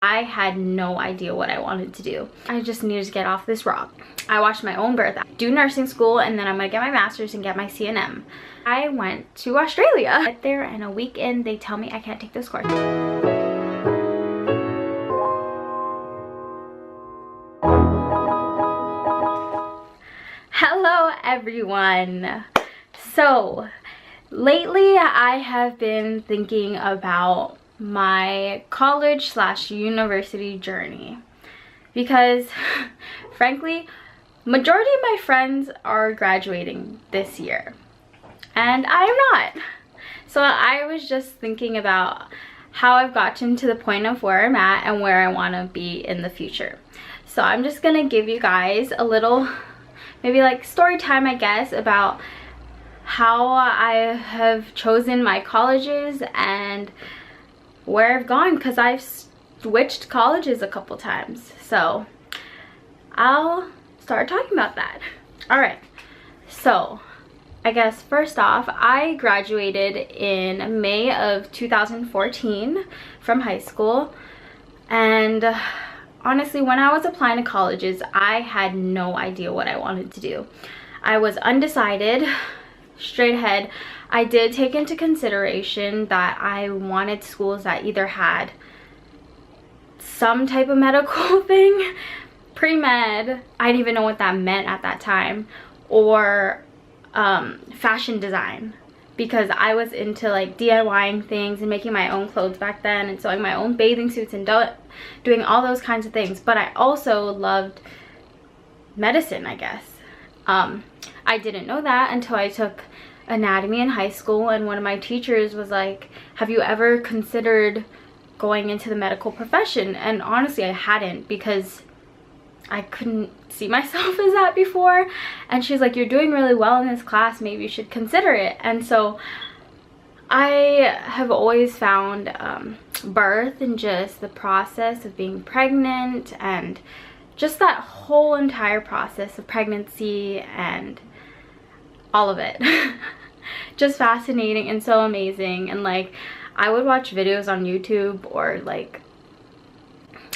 I had no idea what I wanted to do. I just needed to get off this rock. I watched my own birth, do nursing school, and then I'm gonna get my master's and get my CNM. I went to Australia. I get there and a week in, they tell me I can't take this course. Hello everyone. So lately I have been thinking about my college/university journey because frankly majority of my friends are graduating this year and I am not. So I was just thinking about how I've gotten to the point of where I'm at and where I want to be in the future. So I'm just gonna give you guys a little maybe like story time, I guess, about how I have chosen my colleges and where I've gone, because I've switched colleges a couple times. So I'll start talking about that. All right, so I guess first off, I graduated in May of 2014 from high school, and honestly, when I was applying to colleges, I had no idea what I wanted to do. I was undecided, straight ahead. I did take into consideration that I wanted schools that either had some type of medical thing, pre-med, I didn't even know what that meant at that time, or fashion design, because I was into like DIYing things and making my own clothes back then and sewing my own bathing suits and doing all those kinds of things. But I also loved medicine, I guess. I didn't know that until I took anatomy in high school, and one of my teachers was like, have you ever considered going into the medical profession? And honestly, I hadn't, because I couldn't see myself as that before. And she's like, you're doing really well in this class, maybe you should consider it. And so I have always found birth and just the process of being pregnant and just that whole entire process of pregnancy and all of it just fascinating and so amazing. And like, I would watch videos on YouTube, or like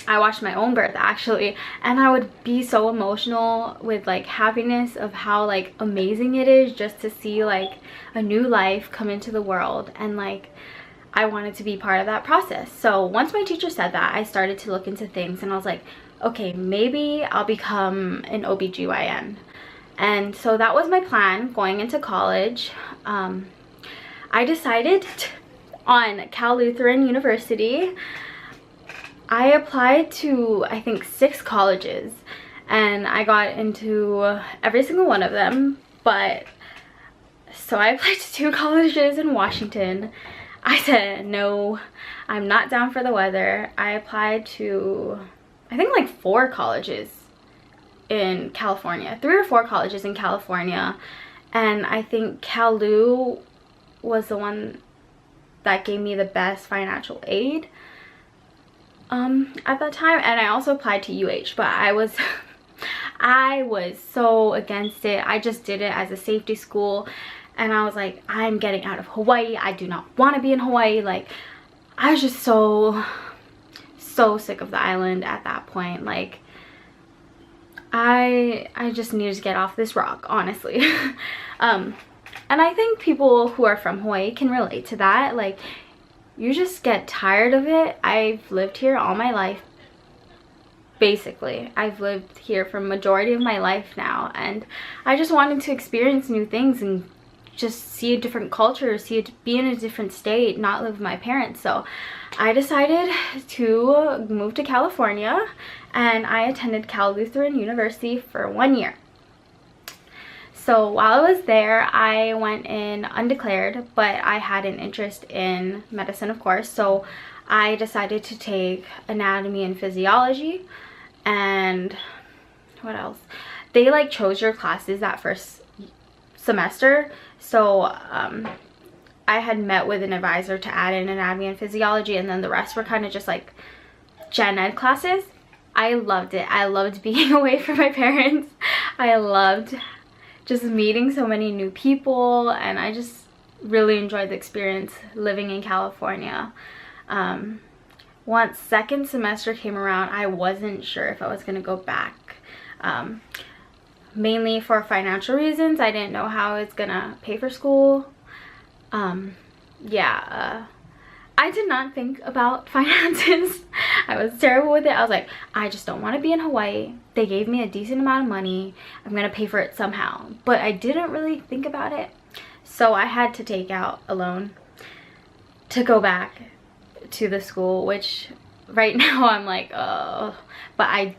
I watched my own birth actually, and I would be so emotional with like happiness of how like amazing it is just to see like a new life come into the world, and like I wanted to be part of that process. So once my teacher said that, I started to look into things, and I was like, okay, maybe I'll become an OBGYN. And so that was my plan going into college. I decided on Lutheran University. I applied to, I think, 6 colleges, and I got into every single one of them. But so I applied to 2 colleges in Washington. I said, no, I'm not down for the weather. I applied to, I think, like 4 colleges in California, 3 or 4 colleges in California. And I think CalU was the one that gave me the best financial aid at that time. And I also applied to UH, but I was so against it. I just did it as a safety school, and I was like, I'm getting out of Hawaii. I do not want to be in Hawaii. Like, I was just so sick of the island at that point. Like, I just needed to get off this rock, honestly. And I think people who are from Hawaii can relate to that. Like, you just get tired of it. I've lived here all my life, basically. I've lived here for majority of my life now, and I just wanted to experience new things and just see a different culture, be in a different state, not live with my parents. So I decided to move to California, and I attended Lutheran University for 1 year. So while I was there, I went in undeclared, but I had an interest in medicine, of course. So I decided to take anatomy and physiology, and what else? They like chose your classes that first semester. So I had met with an advisor to add in anatomy and physiology, and then the rest were kind of just like gen ed classes. I loved it. I loved being away from my parents. I loved just meeting so many new people, and I just really enjoyed the experience living in California. once second semester came around, I wasn't sure if I was going to go back. Mainly for financial reasons. I didn't know how I was going to pay for school. I did not think about finances. I was terrible with it. I was like, I just don't want to be in Hawaii. They gave me a decent amount of money. I'm going to pay for it somehow. But I didn't really think about it. So I had to take out a loan to go back to the school, which right now I'm like, oh, but I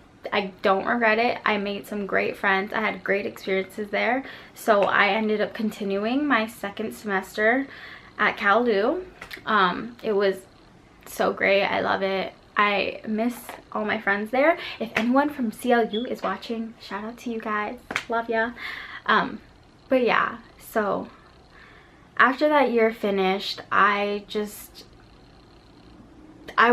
don't regret it. I made some great friends. I had great experiences there. So I ended up continuing my second semester at Cal Lu. It was so great. I love it. I miss all my friends there. If anyone from CLU is watching, shout out to you guys. Love ya. But yeah, so after that year finished, I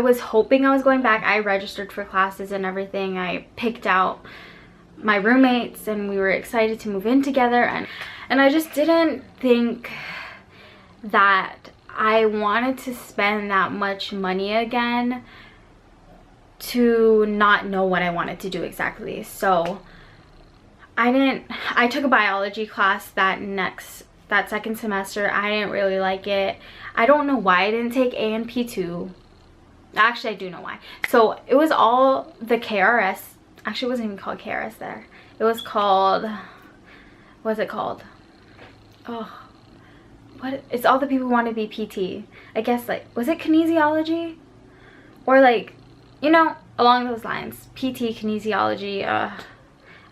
was hoping I was going back. I registered for classes and everything. I picked out my roommates and we were excited to move in together, and I just didn't think that I wanted to spend that much money again to not know what I wanted to do exactly. So I took a biology class that second semester. I didn't really like it. I don't know why I didn't take A and P2. Actually, I do know why. So it was all the KRS. Actually, it wasn't even called KRS there. It was called, what was it called? Oh, what? It's all the people who want to be PT. I guess, like, was it kinesiology? Or like, you know, along those lines. PT, kinesiology, I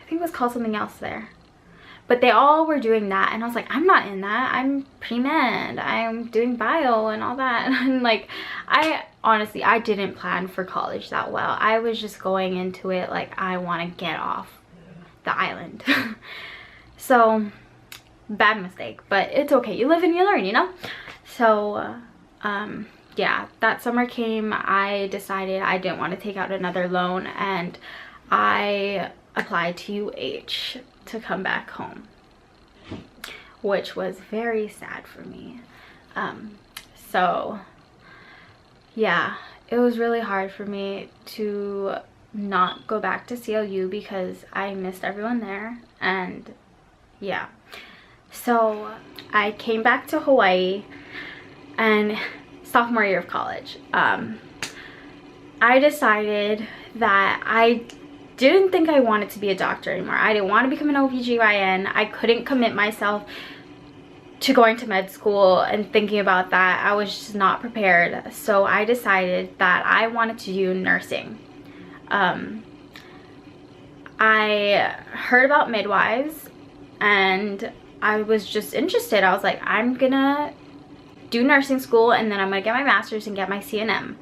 think it was called something else there. But they all were doing that, and I was like, I'm not in that. I'm pre-med. I'm doing bio and all that. And like, honestly, I didn't plan for college that well. I was just going into it like, I want to get off the island. So, bad mistake, but it's okay. You live and you learn, you know? So, yeah, that summer came. I decided I didn't want to take out another loan, and I applied to UH to come back home, which was very sad for me. So yeah, it was really hard for me to not go back to CLU because I missed everyone there. And yeah, so I came back to Hawaii, and sophomore year of college, I decided that I didn't think I wanted to be a doctor anymore. I didn't want to become an OBGYN. I couldn't commit myself to going to med school and thinking about that. I was just not prepared. So I decided that I wanted to do nursing. I heard about midwives and I was just interested. I was like, I'm gonna do nursing school and then I'm gonna get my master's and get my CNM,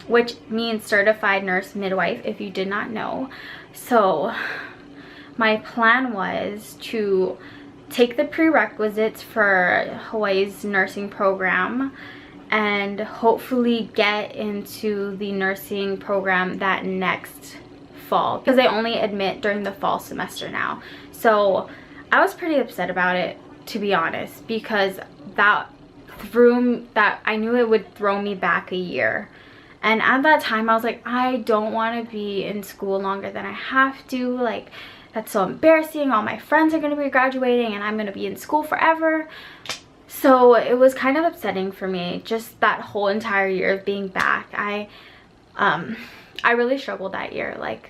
which means certified nurse midwife, if you did not know. So my plan was to take the prerequisites for Hawaii's nursing program and hopefully get into the nursing program that next fall, because they only admit during the fall semester now. So I was pretty upset about it, to be honest, because I knew it would throw me back a year. And at that time, I was like, I don't want to be in school longer than I have to. Like, that's so embarrassing. All my friends are going to be graduating and I'm going to be in school forever. So it was kind of upsetting for me, just that whole entire year of being back. I really struggled that year. Like,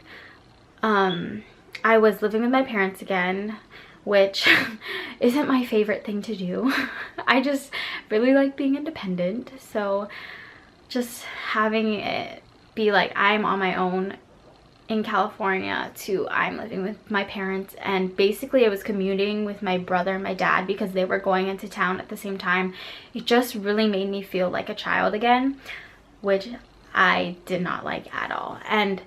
I was living with my parents again, which isn't my favorite thing to do. I just really like being independent. So just having it be like I'm on my own in California to I'm living with my parents, and basically I was commuting with my brother and my dad because they were going into town at the same time. It just really made me feel like a child again, which I did not like at all. And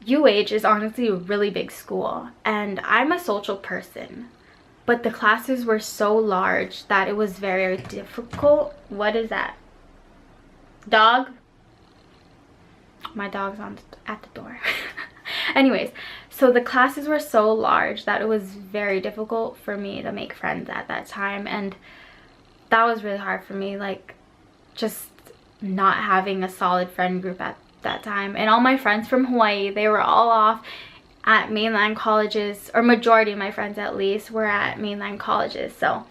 UH is honestly a really big school and I'm a social person, but the classes were so large that it was very difficult. What is that? Dog? My dog's at the door. Anyways, so the classes were so large that it was very difficult for me to make friends at that time, and that was really hard for me. Like, just not having a solid friend group at that time. And all my friends from Hawaii, they were all off at mainland colleges, or majority of my friends at least were at mainland colleges. So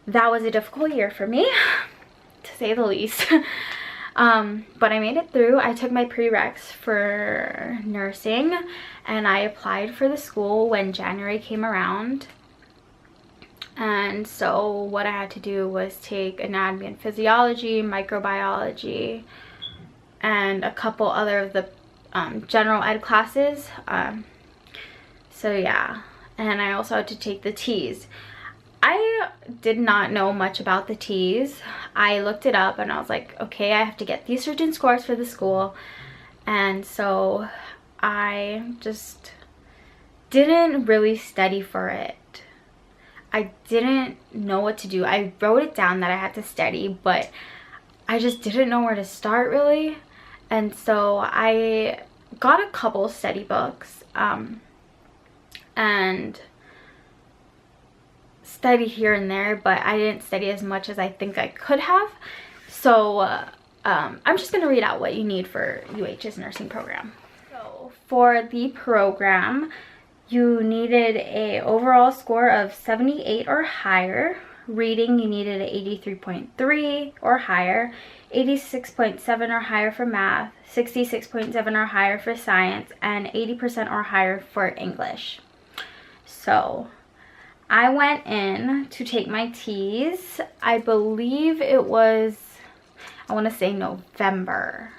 that was a difficult year for me, to say the least. But I made it through. I took my prereqs for nursing and I applied for the school when January came around. And so what I had to do was take anatomy and physiology, microbiology, and a couple other of the general ed classes. So yeah, and I also had to take the T's. I did not know much about the T's. I looked it up and I was like, okay, I have to get these certain scores for the school. And so I just didn't really study for it. I didn't know what to do. I wrote it down that I had to study, but I just didn't know where to start really. And so I got a couple study books and study here and there, but I didn't study as much as I think I could have. So I'm just going to read out what you need for UH's nursing program. So for the program, you needed a overall score of 78 or higher. Reading, you needed an 83.3 or higher, 86.7 or higher for math, 66.7 or higher for science, and 80% or higher for English. So I went in to take my T's. I believe it was, I want to say November.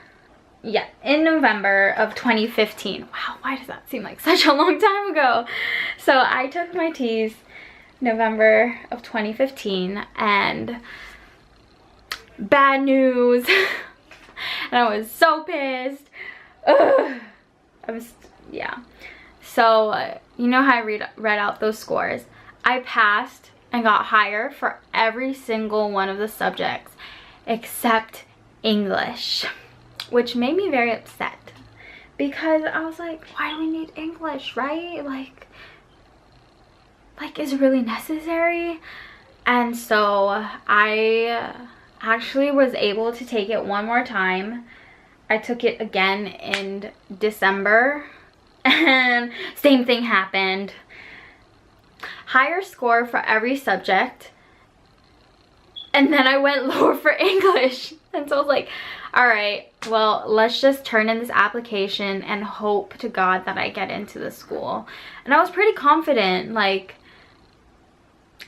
Yeah, in November of 2015. Wow, why does that seem like such a long time ago? So I took my T's November of 2015, and bad news. And I was so pissed. Ugh. Yeah. So you know how I read out those scores. I passed and got higher for every single one of the subjects except English, which made me very upset because I was like, why do we need English, right? Like is it really necessary? And so I actually was able to take it one more time. I took it again in December and same thing happened. Higher score for every subject, and then I went lower for English. And so I was like, all right, well, let's just turn in this application and hope to God that I get into the school. And I was pretty confident. Like,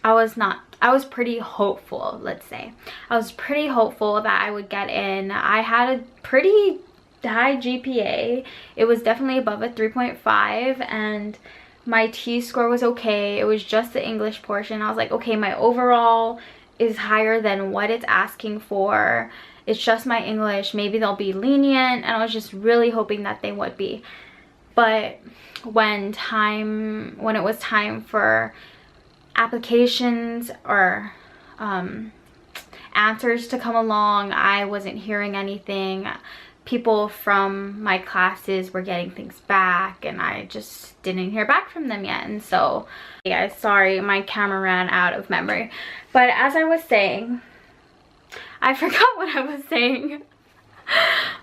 I was pretty hopeful, let's say. I was pretty hopeful that I would get in. I had a pretty high GPA. It was definitely above a 3.5, and my T score was okay. It was just the English portion. I was like, okay, my overall is higher than what it's asking for. It's just my English. Maybe they'll be lenient. And I was just really hoping that they would be. But when it was time for applications or answers to come along, I wasn't hearing anything. People from my classes were getting things back, and I just didn't hear back from them yet. And so, yeah, sorry, my camera ran out of memory. But as I was saying, I forgot what I was saying.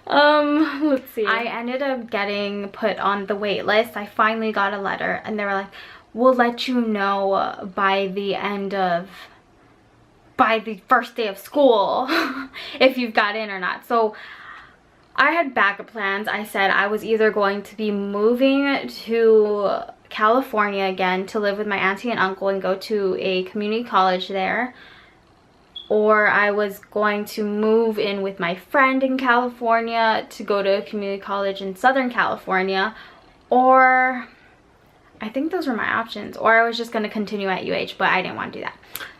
Let's see. I ended up getting put on the wait list. I finally got a letter, and they were like, we'll let you know by the first day of school if you've got in or not. So I had backup plans. I said I was either going to be moving to California again to live with my auntie and uncle and go to a community college there, or I was going to move in with my friend in California to go to a community college in Southern California, or I think those were my options, or I was just going to continue at UH, but I didn't want to do that.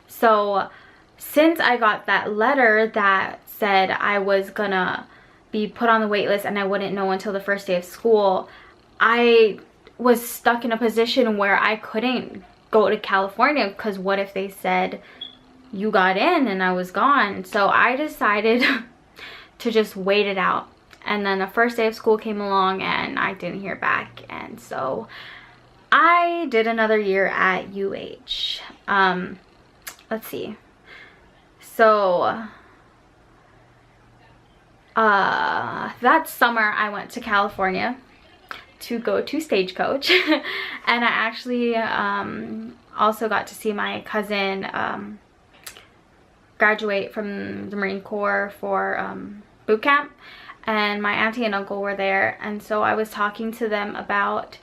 So since I got that letter that said I was gonna be put on the wait list and I wouldn't know until the first day of school, I was stuck in a position where I couldn't go to California, because what if they said you got in and I was gone? So I decided to just wait it out. And then the first day of school came along and I didn't hear back, and so I did another year at UH. Let's see. So that summer I went to California to go to Stagecoach and I actually also got to see my cousin graduate from the Marine Corps for boot camp, and my auntie and uncle were there, and so I was talking to them about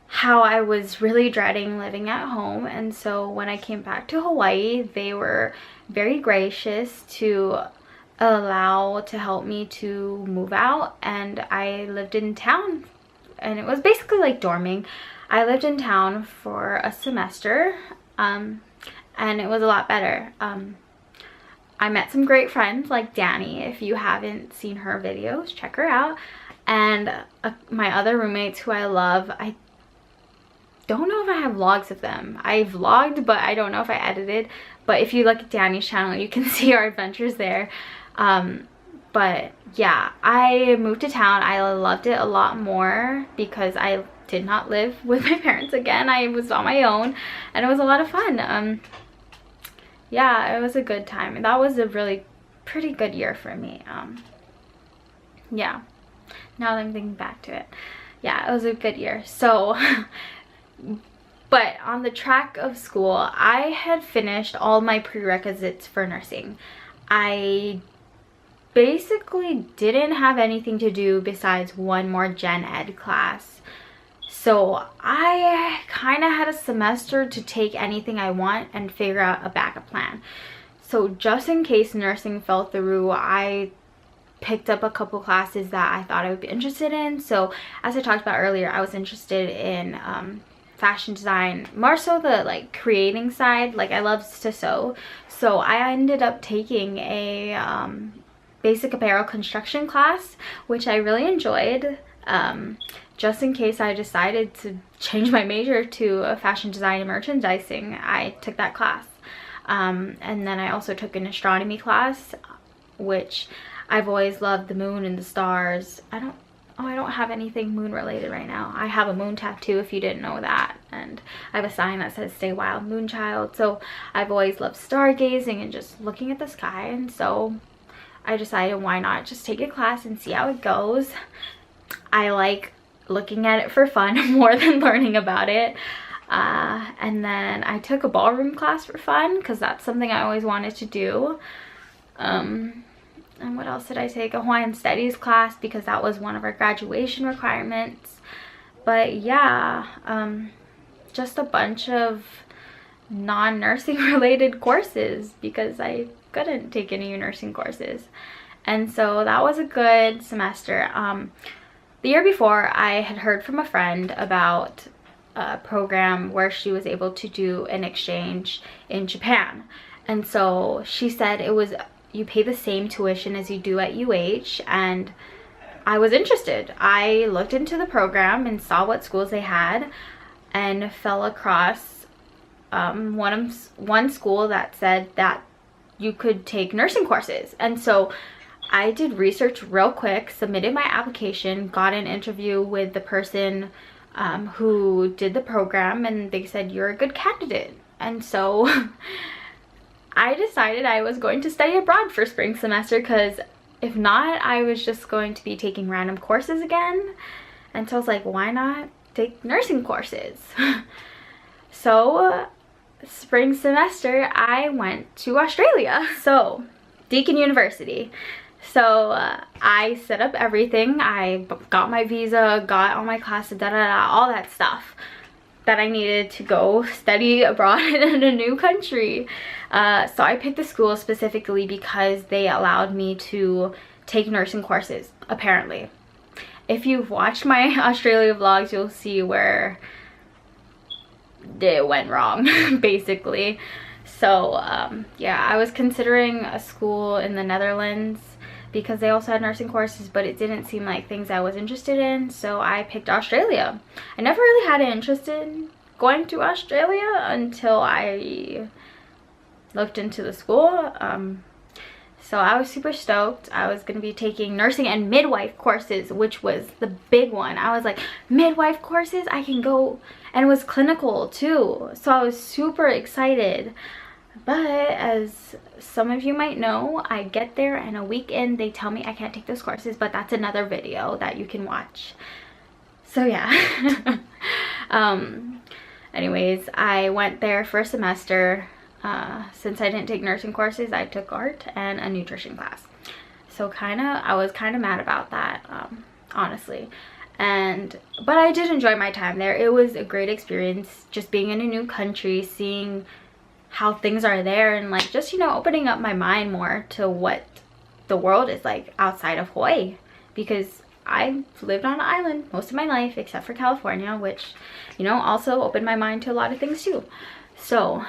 how I was really dreading living at home. And so when I came back to Hawaii, they were very gracious to help me to move out, and I lived in town, and it was basically like dorming. I lived in town for a semester, and it was a lot better. I met some great friends like Danny. If you haven't seen her videos, check her out. And my other roommates who I love. I don't know if I have vlogs of them. I vlogged, but I don't know if I edited. But if you look at Danny's channel, you can see our adventures there. But yeah, I moved to town. I loved it a lot more because I did not live with my parents again. I was on my own, and it was a lot of fun. Yeah, it was a good time. That was a really pretty good year for me. Yeah, now that I'm thinking back to it, yeah, it was a good year. So but on the track of school, I had finished all my prerequisites for nursing. I basically didn't have anything to do besides one more gen ed class. So I kind of had a semester to take anything I want and figure out a backup plan. So just in case nursing fell through, I picked up a couple classes that I thought I would be interested in. So as I talked about earlier, I was interested in fashion design, more so the like creating side. Like I love to sew. So I ended up taking a basic apparel construction class, which I really enjoyed. Just in case I decided to change my major to fashion design and merchandising, I took that class. And then I also took an astronomy class, which I've always loved the moon and the stars. I don't have anything moon related right now. I have a moon tattoo, if you didn't know that, and I have a sign that says "Stay Wild, Moon Child." So I've always loved stargazing and just looking at the sky, and so I decided why not just take a class and see how it goes. I like looking at it for fun more than learning about it. And then I took a ballroom class for fun because that's something I always wanted to do. And what else did I take? A Hawaiian Studies class because that was one of our graduation requirements. But yeah, just a bunch of non-nursing related courses because I couldn't take any nursing courses. And so that was a good semester. The year before, I had heard from a friend about a program where she was able to do an exchange in Japan. And so she said it was, you pay the same tuition as you do at UH, and I was interested. I looked into the program and saw what schools they had and fell across one school that said that you could take nursing courses. And so I did research real quick, submitted my application, got an interview with the person who did the program, and they said, "You're a good candidate." And so I decided I was going to study abroad for spring semester because if not, I was just going to be taking random courses again. And so I was like, why not take nursing courses? So spring semester, I went to Australia. So Deakin University. So I set up everything. I got my visa, got all my classes, all that stuff that I needed to go study abroad in a new country. So I picked the school specifically because they allowed me to take nursing courses, apparently. If you've watched my Australia vlogs, you'll see where it went wrong, basically. So yeah, I was considering a school in the Netherlands because they also had nursing courses, but it didn't seem like things I was interested in, so I picked Australia. I never really had an interest in going to Australia until I looked into the school. So I was super stoked. I was going to be taking nursing and midwife courses, which was the big one. I was like, midwife courses? I can go, and it was clinical too. So I was super excited. But as some of you might know, I get there and a week in they tell me I can't take those courses, but that's another video that you can watch. So yeah. Anyways, I went there for a semester. Since I didn't take nursing courses, I took art and a nutrition class. So I was kind of mad about that, honestly. But I did enjoy my time there. It was a great experience, just being in a new country, seeing how things are there, and like just, you know, opening up my mind more to what the world is like outside of Hawaii, because I lived on an island most of my life except for California, which, you know, also opened my mind to a lot of things too. So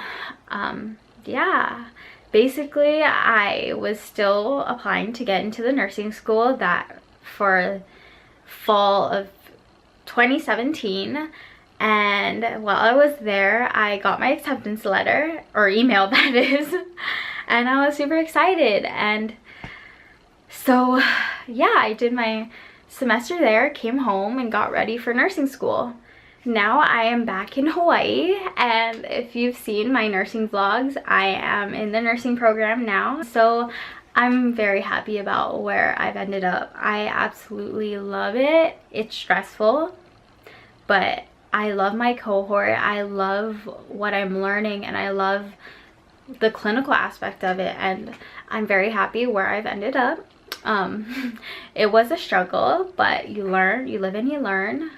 yeah, basically I was still applying to get into the nursing school that for fall of 2017, and while I was there I got my acceptance letter, or email that is, and I was super excited. And so yeah, I did my semester there, came home and got ready for nursing school. Now I am back in Hawaii, and if you've seen my nursing vlogs, I am in the nursing program now. So I'm very happy about where I've ended up. I absolutely love it. It's stressful, but I love my cohort. I love what I'm learning, and I love the clinical aspect of it, and I'm very happy where I've ended up. It was a struggle, but you learn, you live and you learn.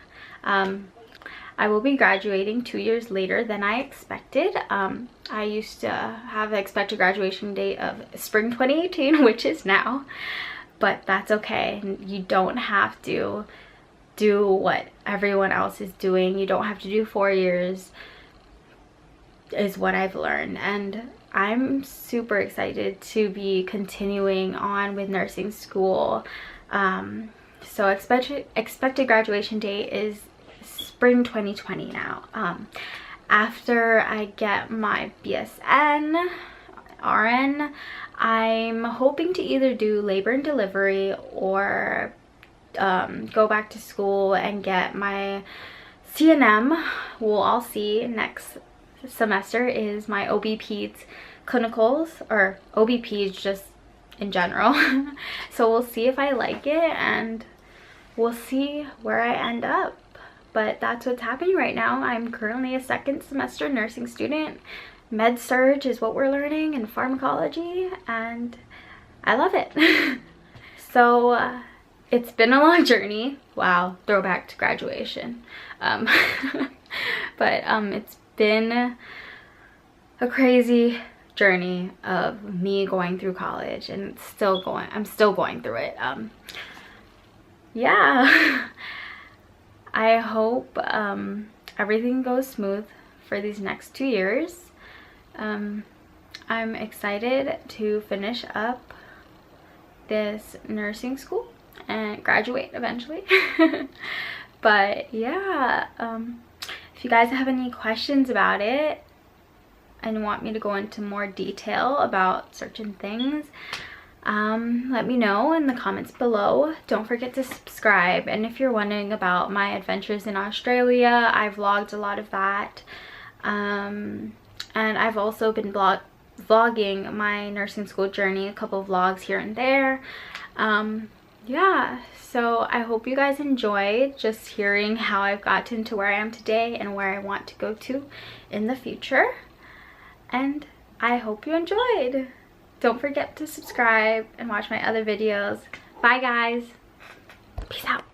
I will be graduating 2 years later than I expected. I used to have an expected graduation date of spring 2018, which is now, but that's okay. You don't have to do what everyone else is doing. You don't have to do 4 years, is what I've learned. And I'm super excited to be continuing on with nursing school. So expected graduation date is spring 2020 now. After I get my BSN, RN, I'm hoping to either do labor and delivery or go back to school and get my CNM. We'll all see. Next semester is my OB-PEDS clinicals, or OB-PEDS just in general. So we'll see if I like it, and we'll see where I end up. But that's what's happening right now. I'm currently a second semester nursing student. Med surg is what we're learning, and pharmacology, and I love it. So it's been a long journey. Wow, throwback to graduation. But it's been a crazy journey of me going through college, and I'm still going through it. Yeah. I hope everything goes smooth for these next 2 years. I'm excited to finish up this nursing school and graduate eventually. But yeah, if you guys have any questions about it and want me to go into more detail about certain things, let me know in the comments below. Don't forget to subscribe. And if you're wondering about my adventures in Australia, I vlogged a lot of that, and I've also been vlogging my nursing school journey, a couple of vlogs here and there. Yeah, so I hope you guys enjoyed just hearing how I've gotten to where I am today and where I want to go to in the future, and I hope you enjoyed. Don't forget to subscribe and watch my other videos. Bye guys. Peace out.